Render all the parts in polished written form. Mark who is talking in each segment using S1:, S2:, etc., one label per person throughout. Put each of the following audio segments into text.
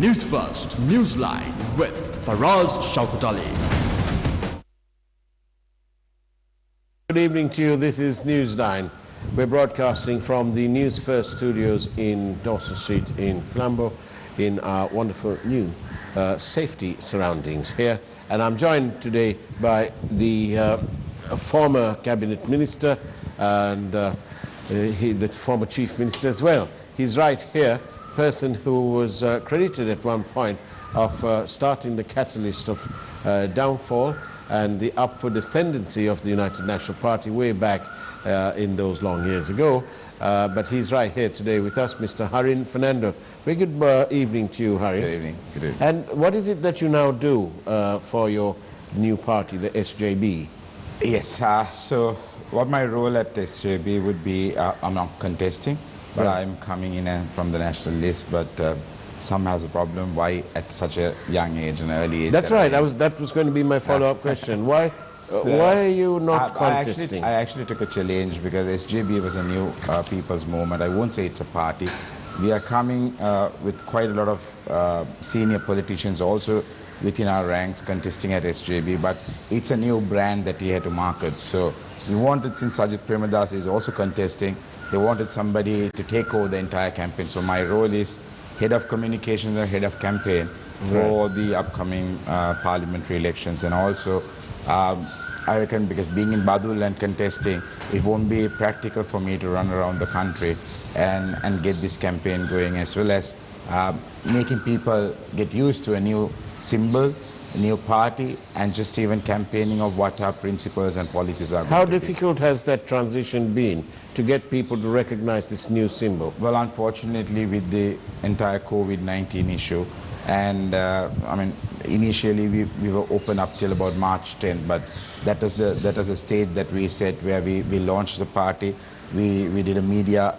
S1: News First, Newsline with Faraz Shauketaly.
S2: Good evening to you. This is Newsline. We're broadcasting from the Newsfirst studios in Dawson Street in Colombo in our wonderful new safety surroundings here. And I'm joined today by the former cabinet minister and the former chief minister as well. He's right here, person who was credited at one point of starting the catalyst of downfall and the upward ascendancy of the United National Party way back in those long years ago. But he's right here today with us, Mr. Harin Fernando. Very good evening to you, Harin.
S3: Good evening. Good evening.
S2: And what is it that you now do for your new party, the SJB?
S3: Yes, so what my role at SJB would be, I'm not contesting, but
S2: Right.
S3: I'm coming in from the national list, but some has a problem. Why at such a young age, an early age?
S2: That's right. That was going to be my follow-up question. Why are you not contesting?
S3: I actually took a challenge because SJB was a new people's movement. I won't say it's a party. We are coming with quite a lot of senior politicians also within our ranks contesting at SJB, but it's a new brand that we had to market. So we wanted, since Sajid Premadas is also contesting, they wanted somebody to take over the entire campaign. So my role is head of communications or head of campaign for the upcoming parliamentary elections. And also, I reckon because being in Badul and contesting, it won't be practical for me to run around the country and get this campaign going, as well as making people get used to a new symbol, a new party, and just even campaigning of what our principles and policies are.
S2: How difficult has that transition been to get people to recognize this new symbol?
S3: Well, unfortunately, with the entire COVID-19 issue, and I mean, initially we were open up till about March 10th, but that was the stage that we set where we launched the party. We did a media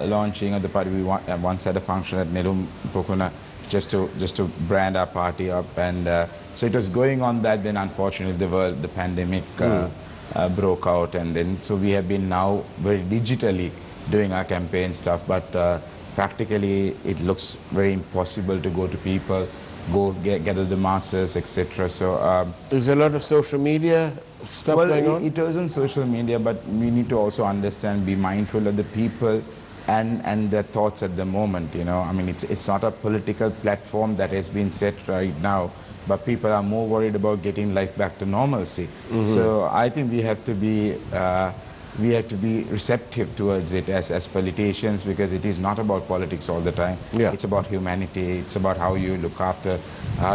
S3: launching of the party. We once had a function at Nelum Pokuna just to brand our party up, and so it was going on that. Then unfortunately the pandemic broke out, and then so we have been now very digitally doing our campaign stuff, but practically it looks very impossible to go to people, gather the masses, etc. So
S2: there's a lot of social media stuff going on?
S3: It isn't social media, but we need to also understand, be mindful of the people and their thoughts at the moment. You know, I mean, it's not a political platform that has been set right now, but people are more worried about getting life back to normalcy. So I think we have to be receptive towards it as politicians, because it is not about politics all the time.
S2: Yeah.
S3: It's about humanity. It's about how you look after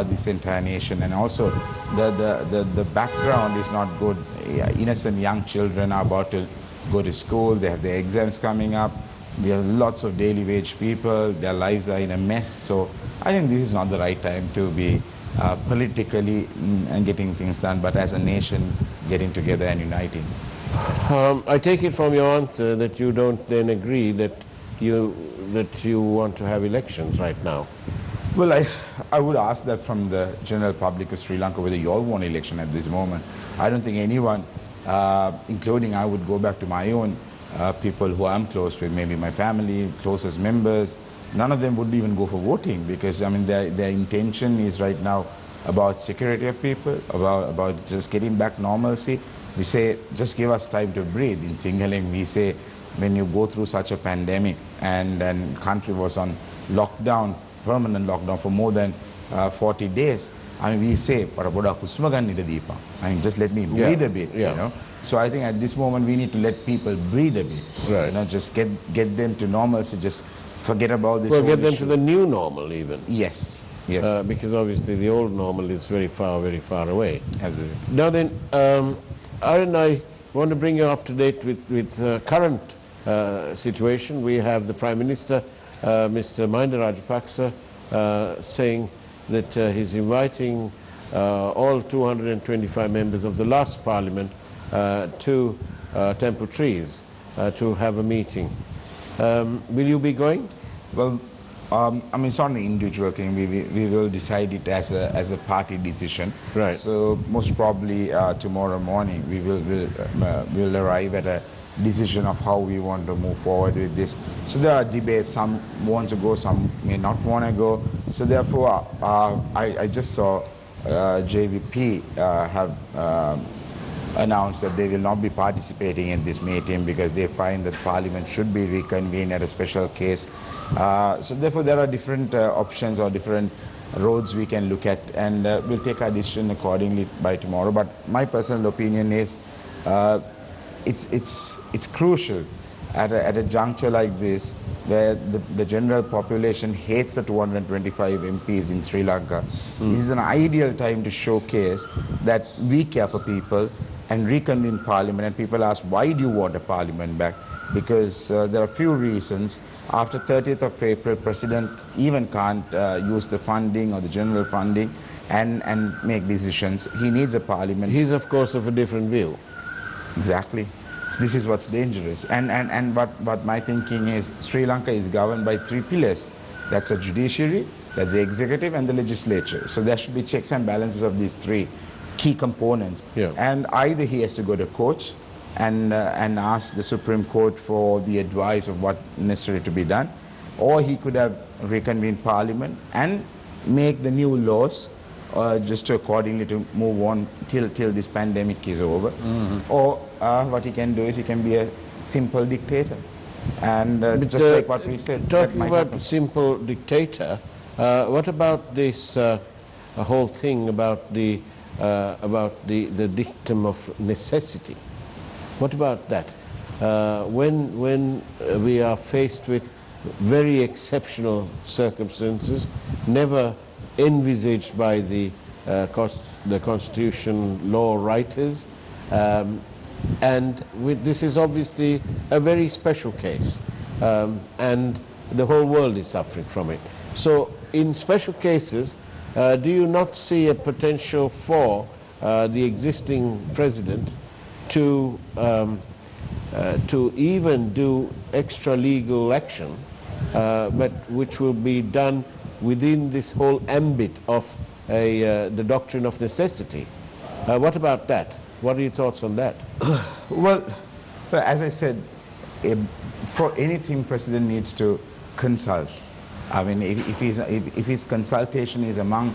S3: this entire nation, and also the background is not good. Innocent young children are about to go to school. They have their exams coming up. We have lots of daily wage people. Their lives are in a mess. So I think this is not the right time to be politically and getting things done, but as a nation getting together and uniting.
S2: I take it from your answer that you don't then agree that you want to have elections right now.
S3: Well, I would ask that from the general public of Sri Lanka, whether you all want election at this moment. I don't think anyone, including I, would go back to my own people who I'm close with, maybe my family, closest members. None of them would even go for voting, because I mean their intention is right now about security of people, about just getting back normalcy. We say, just give us time to breathe. In Sinhalese, we say, when you go through such a pandemic and country was on lockdown, permanent lockdown for more than 40 days, I mean, we say, I mean, just let me breathe a bit, you know. So I think at this moment we need to let people breathe a bit,
S2: right.
S3: You know, just get them to normalcy, just forget about this.
S2: Well, get them to the new normal even.
S3: Yes, yes.
S2: Because obviously the old normal is very far away.
S3: Absolutely.
S2: Now then, Arun, I want to bring you up to date with current situation. We have the Prime Minister, Mr. Mahinda Rajapaksa, saying that he's inviting all 225 members of the last Parliament to Temple Trees to have a meeting. Will you be going?
S3: Well, I mean, it's not an individual thing. We will decide it as a party decision.
S2: Right.
S3: So most probably tomorrow morning we will arrive at decision of how we want to move forward with this. So there are debates, some want to go, some may not want to go. So therefore, I just saw JVP have announced that they will not be participating in this meeting because they find that Parliament should be reconvened at a special case. So therefore, there are different options or different roads we can look at, and we'll take our decision accordingly by tomorrow. But my personal opinion is it's crucial at a juncture like this, where the general population hates the 225 MPs in Sri Lanka. This is an ideal time to showcase that we care for people and reconvene Parliament. And people ask, why do you want a Parliament back? Because there are a few reasons. After 30th of April, President even can't use the funding or the general funding and make decisions. He needs a Parliament.
S2: He's, of course, of a different view.
S3: Exactly. This is what's dangerous. And what my thinking is, Sri Lanka is governed by 3 pillars. That's the judiciary, that's the executive, and the legislature. So there should be checks and balances of these 3 key components.
S2: Yeah.
S3: And either he has to go to courts and ask the Supreme Court for the advice of what necessary to be done, or he could have reconvened Parliament and make the new laws just to accordingly to move on till this pandemic is over. Or what he can do is he can be a simple dictator. And just like what we said,
S2: talking about simple dictator, what about this whole thing about the dictum of necessity? What about that? When we are faced with very exceptional circumstances, never envisaged by the Constitution law writers, and this is obviously a very special case, and the whole world is suffering from it. So in special cases, do you not see a potential for the existing president to even do extra legal action, but which will be done within this whole ambit of the doctrine of necessity? What about that? What are your thoughts on that?
S3: Well, as I said, for anything, President needs to consult. I mean, if his consultation is among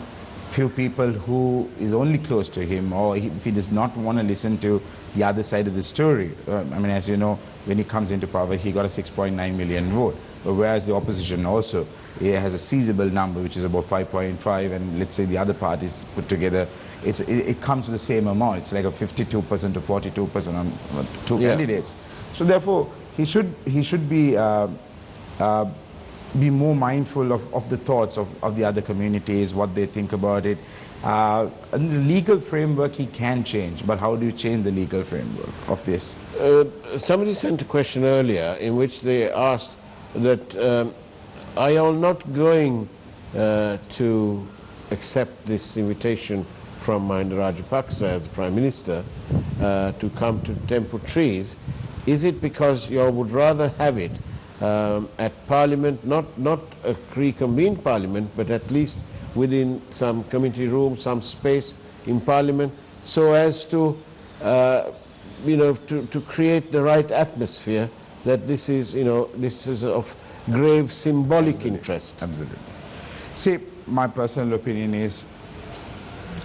S3: few people who is only close to him, or if he does not want to listen to the other side of the story. I mean, as you know, when he comes into power, he got a 6.9 million vote. But whereas the opposition also has a seizable number, which is about 5.5, and let's say the other parties put together, it comes to the same amount. It's like a 52% to 42% on 2 candidates. So therefore, he should be more mindful of the thoughts of the other communities, what they think about it. And the legal framework he can change, but how do you change the legal framework of this?
S2: Somebody sent a question earlier in which they asked that are you all not going to accept this invitation from Mahinda Rajapaksa as Prime Minister to come to Temple Trees? Is it because you all would rather have it at Parliament, not a reconvened Parliament, but at least within some committee room, some space in Parliament, so as to, to create the right atmosphere that this is, this is of grave symbolic interest?
S3: Absolutely. See, my personal opinion is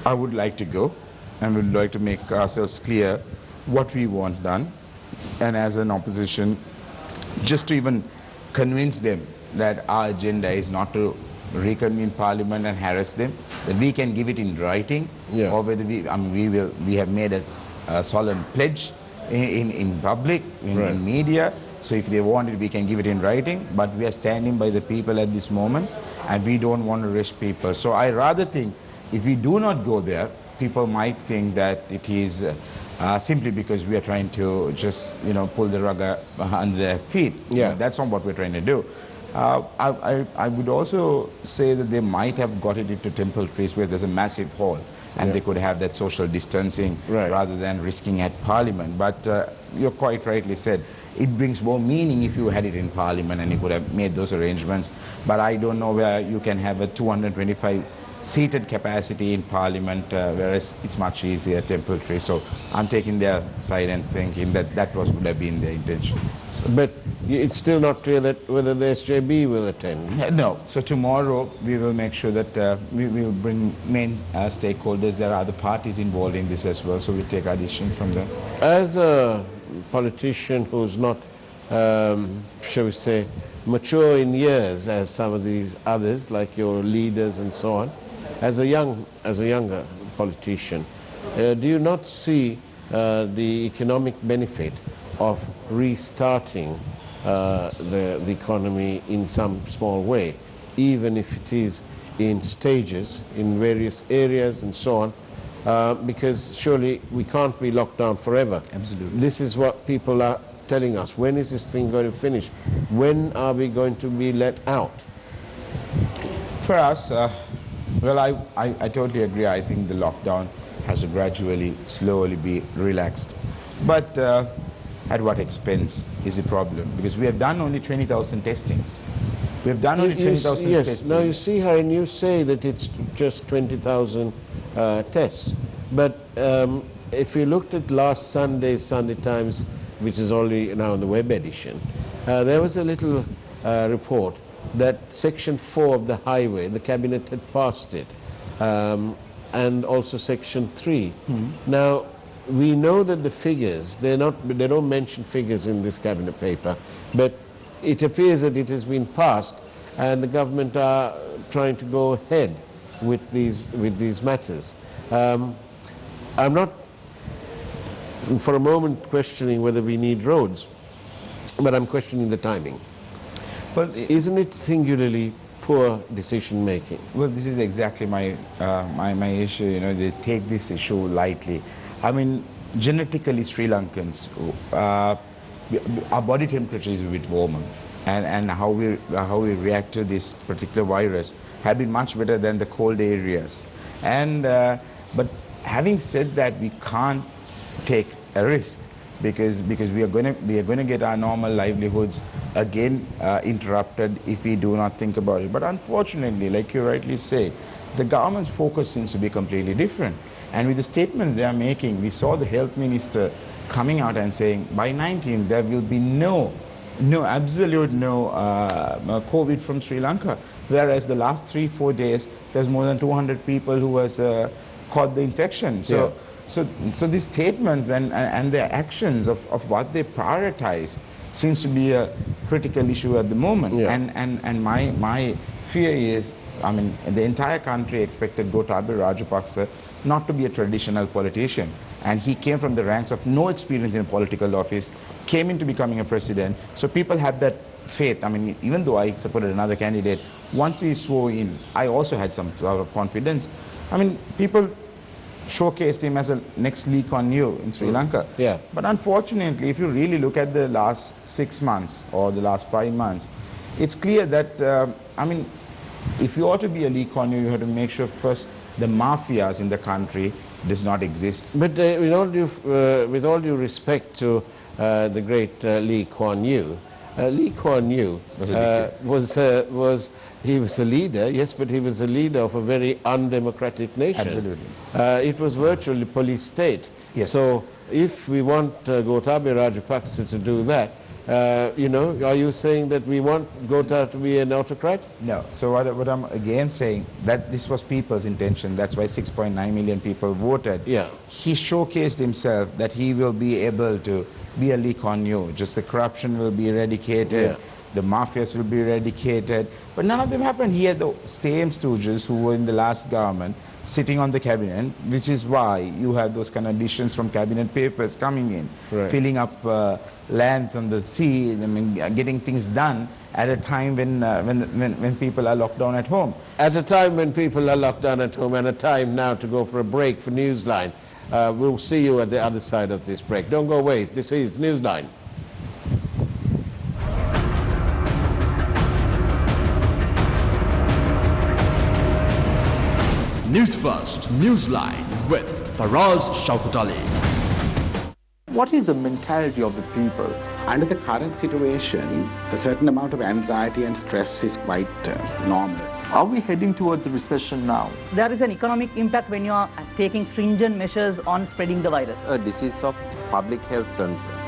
S3: I would like to go and would like to make ourselves clear what we want done, and as an opposition, just to even convince them that our agenda is not to reconvene Parliament and harass them, that we can give it in writing, or whether we have made a solemn pledge in public, in media. So if they want it, we can give it in writing, but we are standing by the people at this moment, and we don't want to rush people. So I rather think if we do not go there, people might think that it is simply because we are trying to just, pull the rug under their feet.
S2: Yeah.
S3: That's not what we're trying to do. I would also say that they might have got it into Temple Trees where there's a massive hall, and they could have that social distancing rather than risking at Parliament. But you're quite rightly said, it brings more meaning if you had it in Parliament and you could have made those arrangements. But I don't know where you can have a 225 seated capacity in parliament, whereas it's much easier temporary. So I'm taking their side and thinking that that would have been their intention.
S2: But it's still not clear that whether the SJB will attend.
S3: No. So tomorrow we will make sure that we will bring main stakeholders. There are other parties involved in this as well, so we take our decision from them.
S2: As a politician who's not, shall we say, mature in years as some of these others, like your leaders and so on, as a younger politician, do you not see the economic benefit of restarting the economy in some small way, even if it is in stages, in various areas and so on, because surely we can't be locked down forever.
S3: Absolutely.
S2: This is what people are telling us. When is this thing going to finish? When are we going to be let out?
S3: For us, well, I totally agree. I think the lockdown has to gradually, slowly be relaxed. But at what expense is the problem? Because we have done only 20,000 testings. We have done only 20,000
S2: yes.
S3: testings.
S2: Now you see, Harin, you say that it's just 20,000 tests. But if you looked at last Sunday's Sunday Times, which is only now in the web edition, there was a little report that Section 4 of the highway, the Cabinet had passed it, and also Section 3. Now, we know that the figures, they don't mention figures in this Cabinet paper, but it appears that it has been passed and the government are trying to go ahead with these matters. I'm not for a moment questioning whether we need roads, but I'm questioning the timing.
S3: Well,
S2: isn't it singularly poor decision making?
S3: Well, this is exactly my my issue. You know, they take this issue lightly. I mean, genetically, Sri Lankans, our body temperature is a bit warmer, and how we react to this particular virus have been much better than the cold areas. And but having said that, we can't take a risk because we are going to get our normal livelihoods again interrupted if we do not think about it. But unfortunately, like you rightly say, the government's focus seems to be completely different. And with the statements they are making, we saw the health minister coming out and saying by 19 there will be absolute no COVID from Sri Lanka. Whereas the last 3-4 days, there's more than 200 people who has caught the infection. So.
S2: Yeah.
S3: So these statements and their actions of what they prioritize seems to be a critical issue at the moment.
S2: Yeah.
S3: And my fear is, I mean, the entire country expected Gotabaya Rajapaksa not to be a traditional politician. And he came from the ranks of no experience in political office, came into becoming a president. So people have that faith. I mean, even though I supported another candidate, once he swore in, I also had some sort of confidence. I mean, people showcased him as a next Lee Kuan Yew in Sri Lanka.
S2: Yeah.
S3: But unfortunately, if you really look at the last 6 months or the last 5 months, it's clear that, I mean, if you ought to be a Lee Kuan Yew, you have to make sure first the mafias in the country does not exist.
S2: But with all due respect to the great Lee Kuan Yew, Lee Kuan Yew was a leader, yes, but he was a leader of a very undemocratic nation.
S3: Absolutely.
S2: It was virtually police state.
S3: Yes.
S2: So if we want Gotabaya Rajapaksa to do that, you know, are you saying that we want Gota to be an autocrat?
S3: No. So what I'm again saying, that this was people's intention. That's why 6.9 million people voted.
S2: Yeah.
S3: He showcased himself that he will be able to be a Lee Kuan Yew. Just the corruption will be eradicated.
S2: Yeah.
S3: The mafias will be eradicated. But none of them happened. He had the same stooges who were in the last government sitting on the cabinet, which is why you have those kind of additions from cabinet papers coming in,
S2: right,
S3: filling up lands on the sea, I mean, getting things done at a time when people are locked down at home.
S2: At a time when people are locked down at home, and a time now to go for a break for Newsline. We'll see you at the other side of this break. Don't go away. This is Newsline.
S1: Newsfirst, Newsline with Faraz Shauketaly.
S4: What is the mentality of the people?
S5: Under the current situation, a certain amount of anxiety and stress is quite normal.
S4: Are we heading towards a recession now?
S5: There is an economic impact when you are taking stringent measures on spreading the virus.
S6: A disease of public health concern.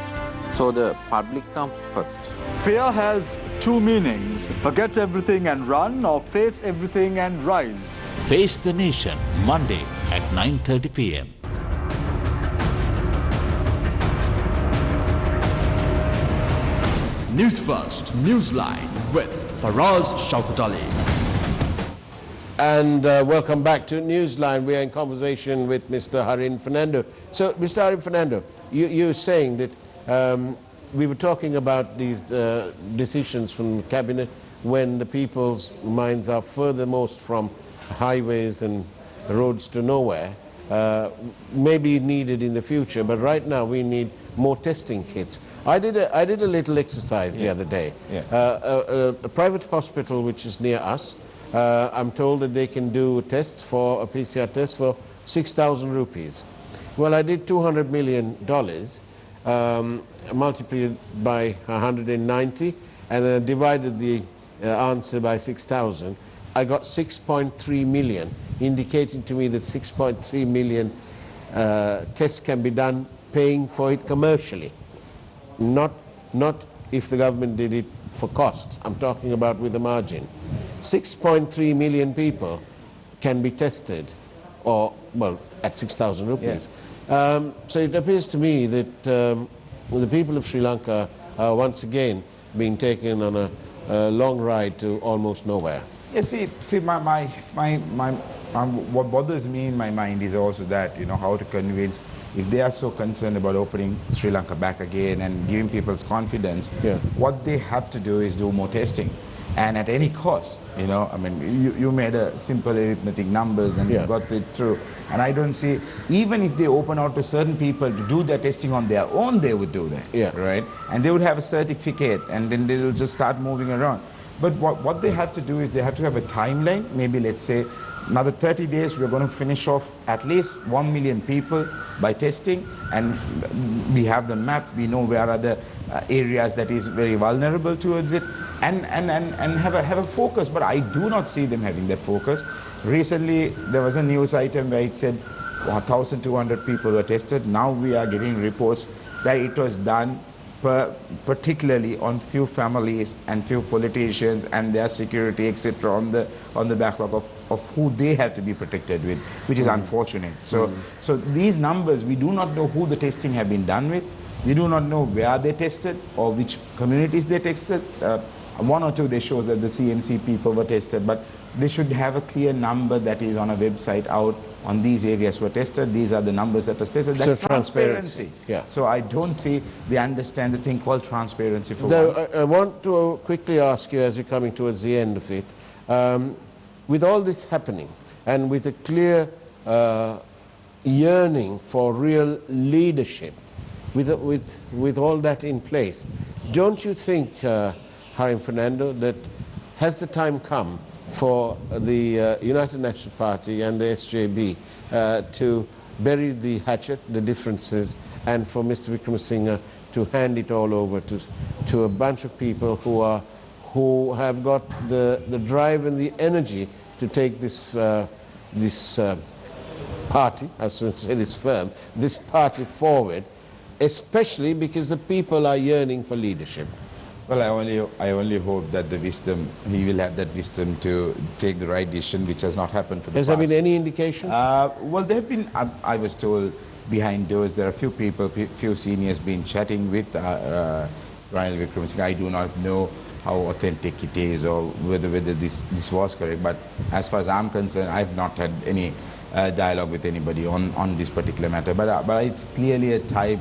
S6: So the public comes first.
S7: Fear has two meanings: forget everything and run, or face everything and rise.
S1: Face the Nation, Monday at 9:30 p.m. Newsfirst, Newsline with Faraz, Shauketaly.
S2: And welcome back to Newsline. We are in conversation with Mr. Harin Fernando. So, Mr. Harin Fernando, you were saying that we were talking about these decisions from the cabinet when the people's minds are furthermost from highways and roads to nowhere, maybe needed in the future, but right now we need more testing kits. I did a little exercise the other day. A private hospital which is near us, I'm told that they can do a PCR test for 6,000 rupees. Well, I did $200 million, multiplied by 190, and then I divided the answer by 6,000. I got 6.3 million, indicating to me that 6.3 million tests can be done paying for it commercially. Not if the government did it for costs. I'm talking about with a margin. 6.3 million people can be tested, or, well, at 6,000 rupees. So it appears to me that the people of Sri Lanka are once again being taken on a long ride to almost nowhere.
S3: Yeah, see, what bothers me in my mind is also that, you know, how to convince, if they are so concerned about opening Sri Lanka back again and giving people's confidence, what they have to do is do more testing, and at any cost. You know, I mean, you made a simple arithmetic numbers and you got it through. And I don't see, even if they open out to certain people to do their testing on their own, they would do that, right? And they would have a certificate, and then they will just start moving around. But what they have to do is they have to have a timeline. Maybe let's say another 30 days, we're going to finish off at least 1 million people by testing, and we have the map. We know where are the areas that is very vulnerable towards it, and have a focus. But I do not see them having that focus. Recently, there was a news item where it said 1,200 people were tested. Now we are getting reports that it was done particularly on few families and few politicians and their security, etc., on the backlog of who they have to be protected with, which is unfortunate. So these numbers, we do not know who the testing have been done with. We do not know where they tested or which communities they tested. One or two, they show that the CMC people were tested, but they should have a clear number that is on a website out on these areas were tested. These are the numbers that were tested. That's
S2: so transparency.
S3: So I don't see they understand the thing called transparency for
S2: one. I want to quickly ask you, as you're coming towards the end of it, with all this happening and with a clear yearning for real leadership, with all that in place, don't you think, Harin Fernando, that has the time come for the United National Party and the SJB to bury the hatchet, the differences, and for Mr. Wickremesinghe to hand it all over to a bunch of people who have got the drive and the energy to take this party, I shouldn't say this firm, this party forward, especially because the people are yearning for leadership?
S3: Well, I only hope that he will have that wisdom to take the right decision, which has not happened for the past.
S2: Has there been any indication?
S3: Well, there have been, I was told, behind doors, there are a few people, few seniors been chatting with Ranil Wickremesinghe. I do not know how authentic it is or whether this was correct, but as far as I'm concerned, I've not had any dialogue with anybody on this particular matter. But it's clearly a type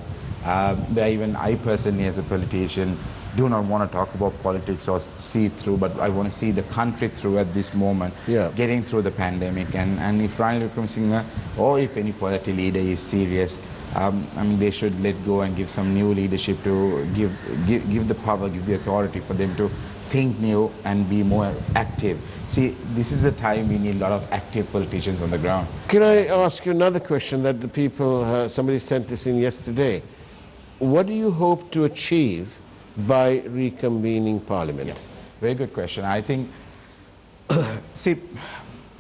S3: where even I personally, as a politician, do not want to talk about politics or see it through, but I want to see the country through at this moment, getting through the pandemic. And if Ranil Wickremesinghe or if any party leader is serious, I mean, they should let go and give some new leadership to give the power, give the authority for them to think new and be more active. See, this is a time we need a lot of active politicians on the ground.
S2: Can I ask you another question that the people, somebody sent this in yesterday. What do you hope to achieve by reconvening Parliament?
S3: Yes, very good question. I think See,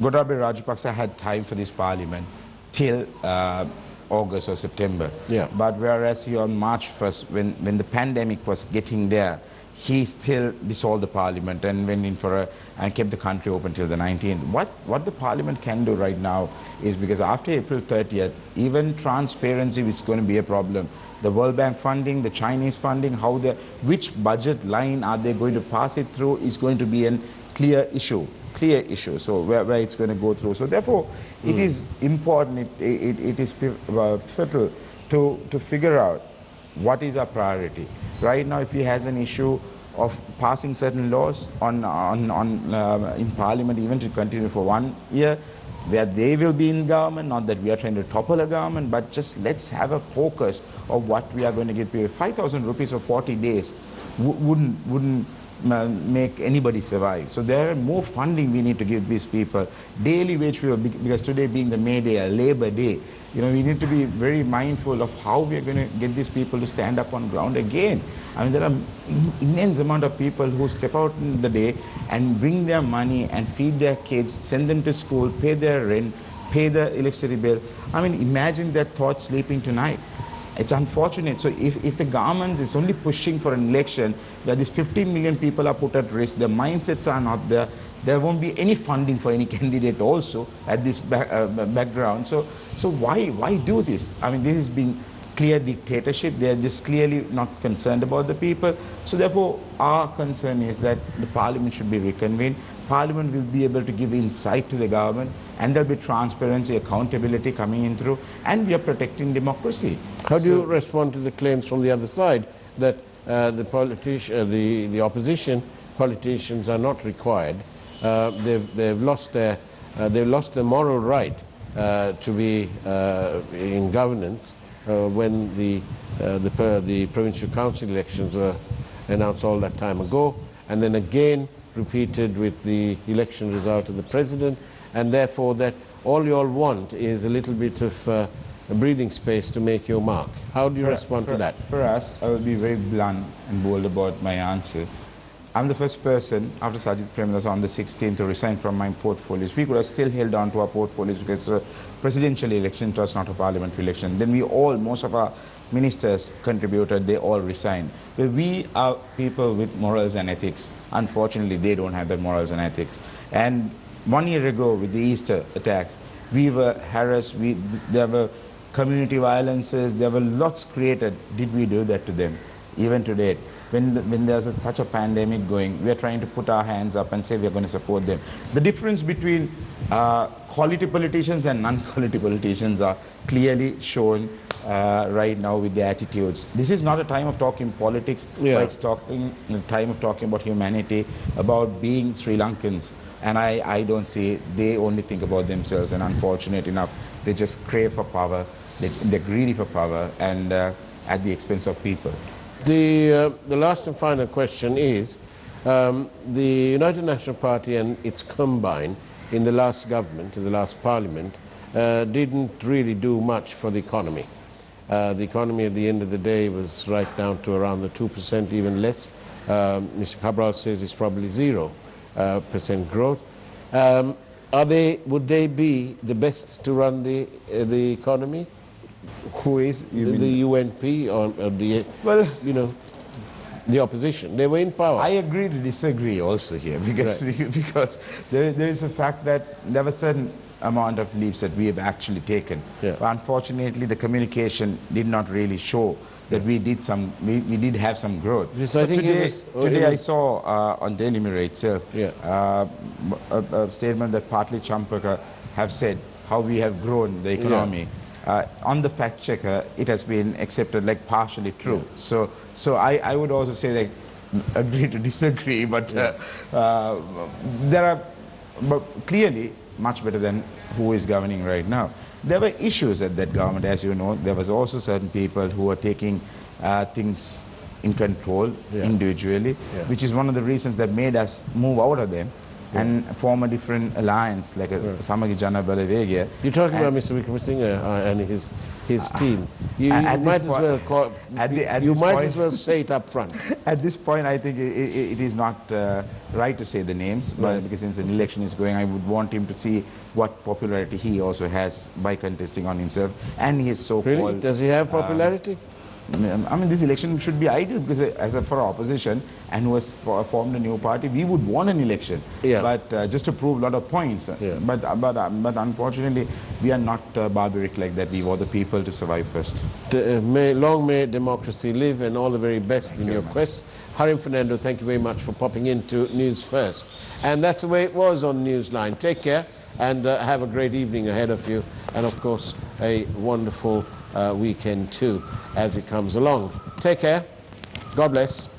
S3: Gotabaya Rajapaksa had time for this parliament till August or September.
S2: Yeah.
S3: But whereas he on March 1st, when the pandemic was getting there, he still dissolved the parliament and went in for and kept the country open till the 19th. What the parliament can do right now is, because after April 30th, even transparency is going to be a problem. The World Bank funding, the Chinese funding, which budget line are they going to pass it through is going to be a clear issue. So where it's going to go through. So therefore, it is important, it is pivotal to figure out what is our priority. Right now, if he has an issue of passing certain laws in Parliament, even to continue for 1 year, where they will be in government, not that we are trying to topple a government, but just let's have a focus of what we are going to give people. 5,000 rupees for 40 days wouldn't make anybody survive. So there are more funding we need to give these people. Daily wage people, because today being the May Day, a Labor Day, we need to be very mindful of how we are going to get these people to stand up on ground again. I mean, there are immense amount of people who step out in the day and bring their money and feed their kids, send them to school, pay their rent, pay the electricity bill. I mean, imagine that thought sleeping tonight. It's unfortunate. So if the government is only pushing for an election where these 15 million people are put at risk, their mindsets are not there, there won't be any funding for any candidate also at this background. So why do this? I mean, this is being clear dictatorship. They are just clearly not concerned about the people. So therefore, our concern is that the parliament should be reconvened. Parliament will be able to give insight to the government, and there'll be transparency, accountability coming in through, and we are protecting democracy.
S2: How do you respond to the claims from the other side that the opposition politicians are not required? They've lost their moral right to be in governance when the provincial council elections were announced all that time ago, and then again repeated with the election result of the president, and therefore that all you all want is a little bit of a breathing space to make your mark. How do you respond to that?
S3: For us, I will be very blunt and bold about my answer. I'm the first person after Sajid Premdas on the 16th to resign from my portfolios. We could have still held on to our portfolios because it's a presidential election, it was not a parliamentary election. Then most of our ministers contributed, they all resigned. But we are people with morals and ethics. Unfortunately, they don't have that morals and ethics. And 1 year ago with the Easter attacks, we were harassed, there were community violences, there were lots created. Did we do that to them? Even today, when there's such a pandemic going, we are trying to put our hands up and say we are going to support them. The difference between quality politicians and non-quality politicians are clearly shown right now with the attitudes. This is not a time of talking politics, but it's a time of talking about humanity, about being Sri Lankans. And I don't see, they only think about themselves, and unfortunate enough, they just crave for power, they're greedy for power, and at the expense of people.
S2: The last and final question is, the United National Party and its combine in the last government, in the last parliament, didn't really do much for the economy. The economy at the end of the day was right down to around the 2%, even less. Mr. Cabral says it's probably 0% growth. Would they be the best to run the economy?
S3: Who is?
S2: The UNP or the, the opposition. They were in power.
S3: I agree to disagree also here, because, because there is a fact that there were certain amount of leaps that we have actually taken. But unfortunately, the communication did not really show that we did have some growth.
S2: Yes, I think
S3: today I saw on Daily Mirror itself a statement that partly Champaka have said how we have grown the economy. On the fact checker, it has been accepted like partially true. So I would also say that agree to disagree, but there are clearly much better than who is governing right now. There were issues at that government, as you know. There was also certain people who were taking things in control individually, which is one of the reasons that made us move out of them. and form a different alliance, like a Samagi Jana Balavagia.
S2: You're talking about Mr. Wickremesinghe and his team. You might as well as well say it up front.
S3: At this point, I think it is not right to say the names, but because since an election is going, I would want him to see what popularity he also has by contesting on himself and his so-called...
S2: Really? Does he have popularity?
S3: I mean, this election should be ideal because for opposition and who has formed a new party, we would want an election.
S2: Yeah.
S3: But just to prove a lot of points.
S2: Yeah.
S3: But unfortunately, we are not barbaric like that. We want the people to survive first.
S2: Long may democracy live, and all the very best in your quest. Harim Fernando, thank you very much for popping into News First. And that's the way it was on Newsline. Take care and have a great evening ahead of you. And of course, a wonderful weekend too as it comes along. Take care. God bless.